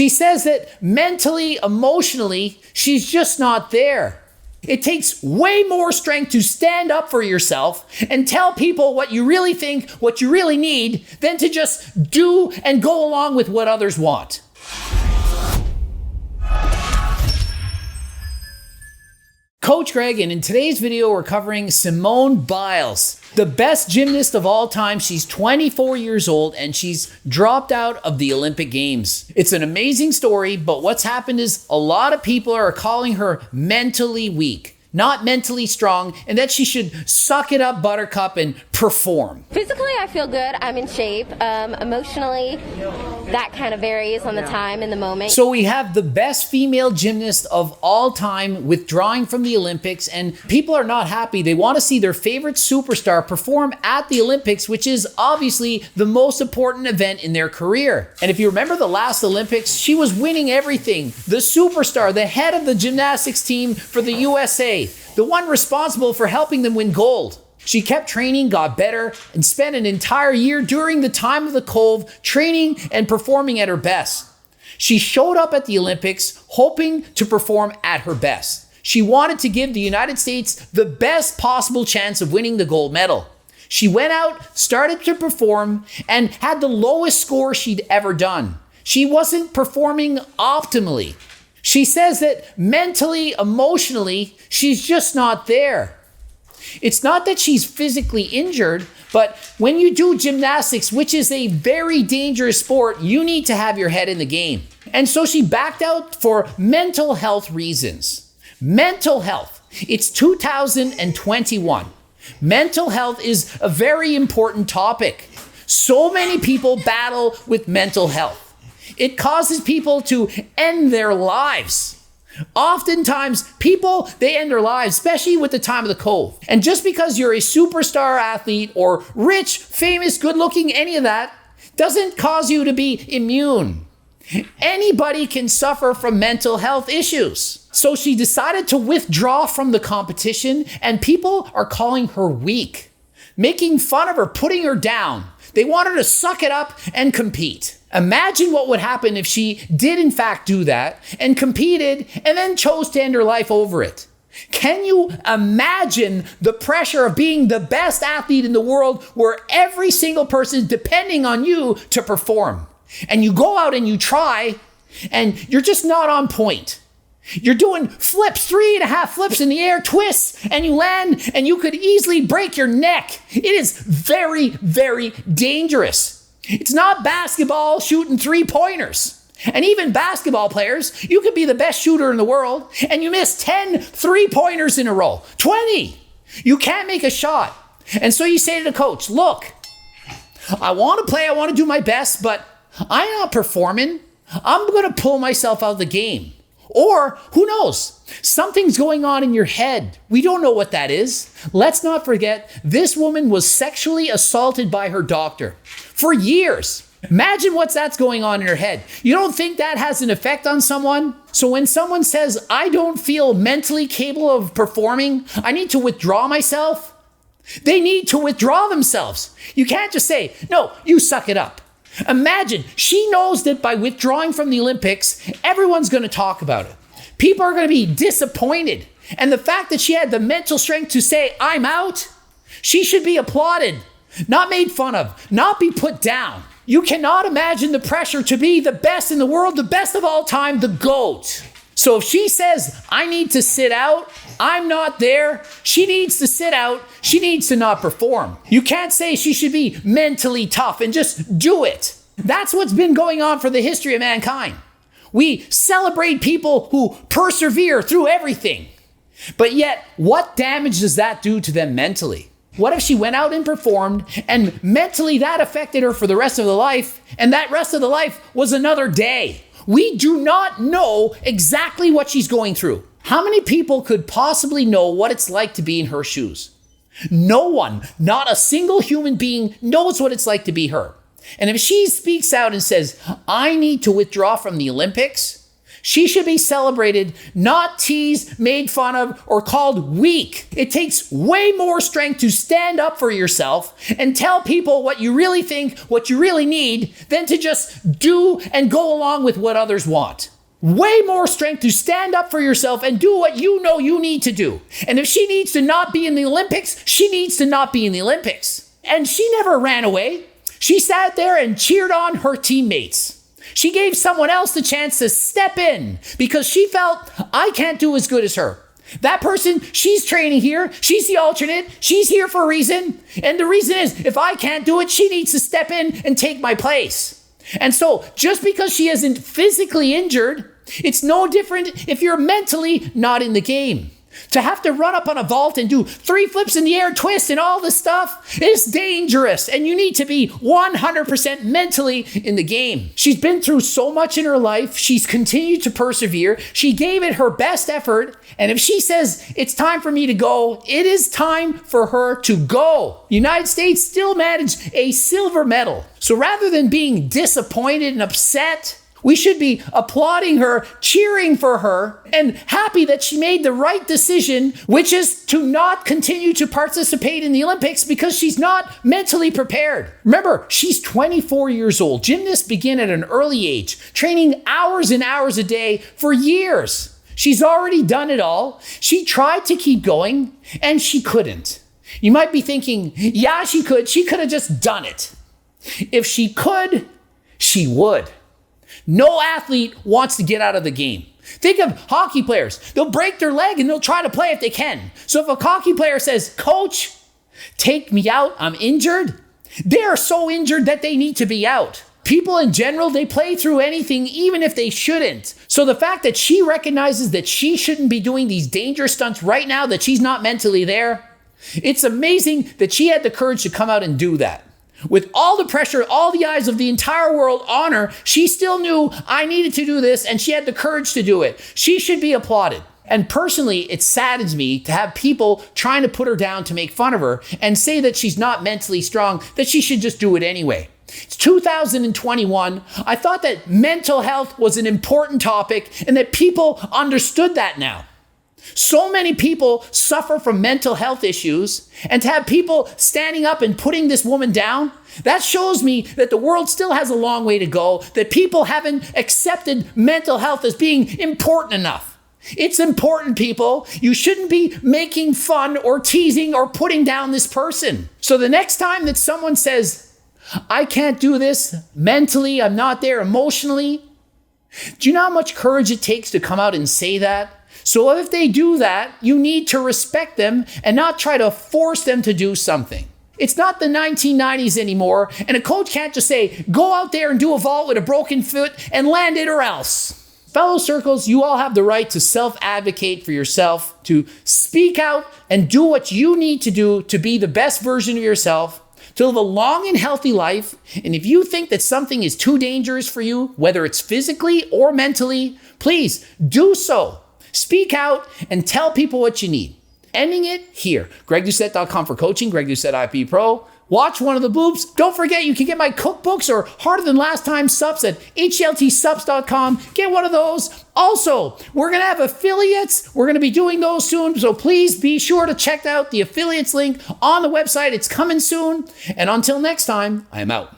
She says that mentally, emotionally, she's just not there. It takes way more strength to stand up for yourself and tell people what you really think, what you really need, than to just do and go along with what others want. Coach Greg, and in today's video, we're covering Simone Biles, the best gymnast of all time. She's 24 years old and she's dropped out of the Olympic Games. It's an amazing story, but what's happened is a lot of people are calling her mentally weak, not mentally strong, and that she should suck it up, buttercup, and perform. Physically, I feel good. I'm in shape. Emotionally, that kind of varies on the time and the moment. So we have the best female gymnast of all time withdrawing from the Olympics, and people are not happy. They want to see their favorite superstar perform at the Olympics, which is obviously the most important event in their career. And if you remember the last Olympics, she was winning everything. The superstar, the head of the gymnastics team for the USA, the one responsible for helping them win gold. She kept training, got better, and spent an entire year during the time of the Cove training and performing at her best. She showed up at the Olympics hoping to perform at her best. She wanted to give the United States the best possible chance of winning the gold medal. She went out, started to perform, and had the lowest score she'd ever done. She wasn't performing optimally. She says that mentally, emotionally, she's just not there. It's not that she's physically injured, but when you do gymnastics, which is a very dangerous sport, you need to have your head in the game. And so she backed out for mental health reasons. Mental health. It's 2021. Mental health is a very important topic. So many people battle with mental health. It causes people to end their lives. Oftentimes, people, they end their lives, especially with the time of the Cove. And just because you're a superstar athlete or rich, famous, good-looking, any of that, doesn't cause you to be immune. Anybody can suffer from mental health issues. So she decided to withdraw from the competition, and people are calling her weak, making fun of her, putting her down. They want her to suck it up and compete. Imagine what would happen if she did in fact do that and competed and then chose to end her life over it. Can you imagine the pressure of being the best athlete in the world where every single person is depending on you to perform? And you go out and you try and you're just not on point. You're doing flips, 3.5 flips in the air, twists, and you land and you could easily break your neck. It is very, very dangerous. It's not basketball shooting 3-pointers. And even basketball players, you could be the best shooter in the world and you miss 10 3-pointers in a row, 20. You can't make a shot. And so you say to the coach, look, I want to play, I want to do my best, but I'm not performing. I'm going to pull myself out of the game. Or who knows? Something's going on in your head. We don't know what that is. Let's not forget, this woman was sexually assaulted by her doctor for years. Imagine that's going on in her head. You don't think that has an effect on someone? So when someone says, I don't feel mentally capable of performing, I need to withdraw myself, they need to withdraw themselves. You can't just say, no, you suck it up. Imagine, she knows that by withdrawing from the Olympics, everyone's going to talk about it. People are going to be disappointed. And the fact that she had the mental strength to say, I'm out, she should be applauded, not made fun of, not be put down. You cannot imagine the pressure to be the best in the world, the best of all time, the GOAT. So if she says, I need to sit out, I'm not there, she needs to sit out, she needs to not perform. You can't say she should be mentally tough and just do it. That's what's been going on for the history of mankind. We celebrate people who persevere through everything. But yet, what damage does that do to them mentally? What if she went out and performed and mentally that affected her for the rest of the life, and that rest of the life was another day? We do not know exactly what she's going through. How many people could possibly know what it's like to be in her shoes? No one, not a single human being knows what it's like to be her. And if she speaks out and says, I need to withdraw from the Olympics, She should be celebrated, not teased, made fun of, or called weak. It takes way more strength to stand up for yourself and tell people what you really think, what you really need, than to just do and go along with what others want. Way more strength to stand up for yourself and do what you know you need to do. And if she needs to not be in the Olympics, she needs to not be in the Olympics. And she never ran away. She sat there and cheered on her teammates. She gave someone else the chance to step in because she felt, I can't do as good as her. That person, she's training here. She's the alternate. She's here for a reason. And the reason is, if I can't do it, she needs to step in and take my place. And so just because she isn't physically injured, it's no different if you're mentally not in the game. To have to run up on a vault and do 3 flips in the air, twist, and all this stuff is dangerous. And you need to be 100% mentally in the game. She's been through so much in her life. She's continued to persevere. She gave it her best effort. And if she says, it's time for me to go, it is time for her to go. The United States still managed a silver medal. So rather than being disappointed and upset, we should be applauding her, cheering for her, and happy that she made the right decision, which is to not continue to participate in the Olympics because she's not mentally prepared. Remember, she's 24 years old. Gymnasts begin at an early age, training hours and hours a day for years. She's already done it all. She tried to keep going, and she couldn't. You might be thinking, yeah, she could. She could have just done it. If she could, she would. No athlete wants to get out of the game. Think of hockey players. They'll break their leg and they'll try to play if they can. So if a hockey player says, Coach, take me out, I'm injured, they are so injured that they need to be out. People in general, they play through anything even if they shouldn't. So the fact that she recognizes that she shouldn't be doing these dangerous stunts right now, that she's not mentally there, it's amazing that she had the courage to come out and do that. With all the pressure, all the eyes of the entire world on her, she still knew I needed to do this and she had the courage to do it. She should be applauded. And personally, it saddens me to have people trying to put her down to make fun of her and say that she's not mentally strong, that she should just do it anyway. It's 2021. I thought that mental health was an important topic and that people understood that now. So many people suffer from mental health issues, and to have people standing up and putting this woman down, that shows me that the world still has a long way to go, that people haven't accepted mental health as being important enough. It's important, people. You shouldn't be making fun or teasing or putting down this person. So the next time that someone says, I can't do this mentally, I'm not there emotionally, do you know how much courage it takes to come out and say that? So if they do that, you need to respect them and not try to force them to do something. It's not the 1990s anymore, and a coach can't just say, go out there and do a vault with a broken foot and land it or else. Fellow Circles, you all have the right to self-advocate for yourself, to speak out and do what you need to do to be the best version of yourself, to live a long and healthy life. And if you think that something is too dangerous for you, whether it's physically or mentally, please do so. Speak out and tell people what you need. Ending it here. GregDoucette.com for coaching. Greg Doucette IP Pro. Watch one of the boops. Don't forget you can get my cookbooks or Harder Than Last Time subs at HLTsubs.com. Get one of those. Also, we're going to have affiliates. We're going to be doing those soon. So please be sure to check out the affiliates link on the website. It's coming soon. And until next time, I am out.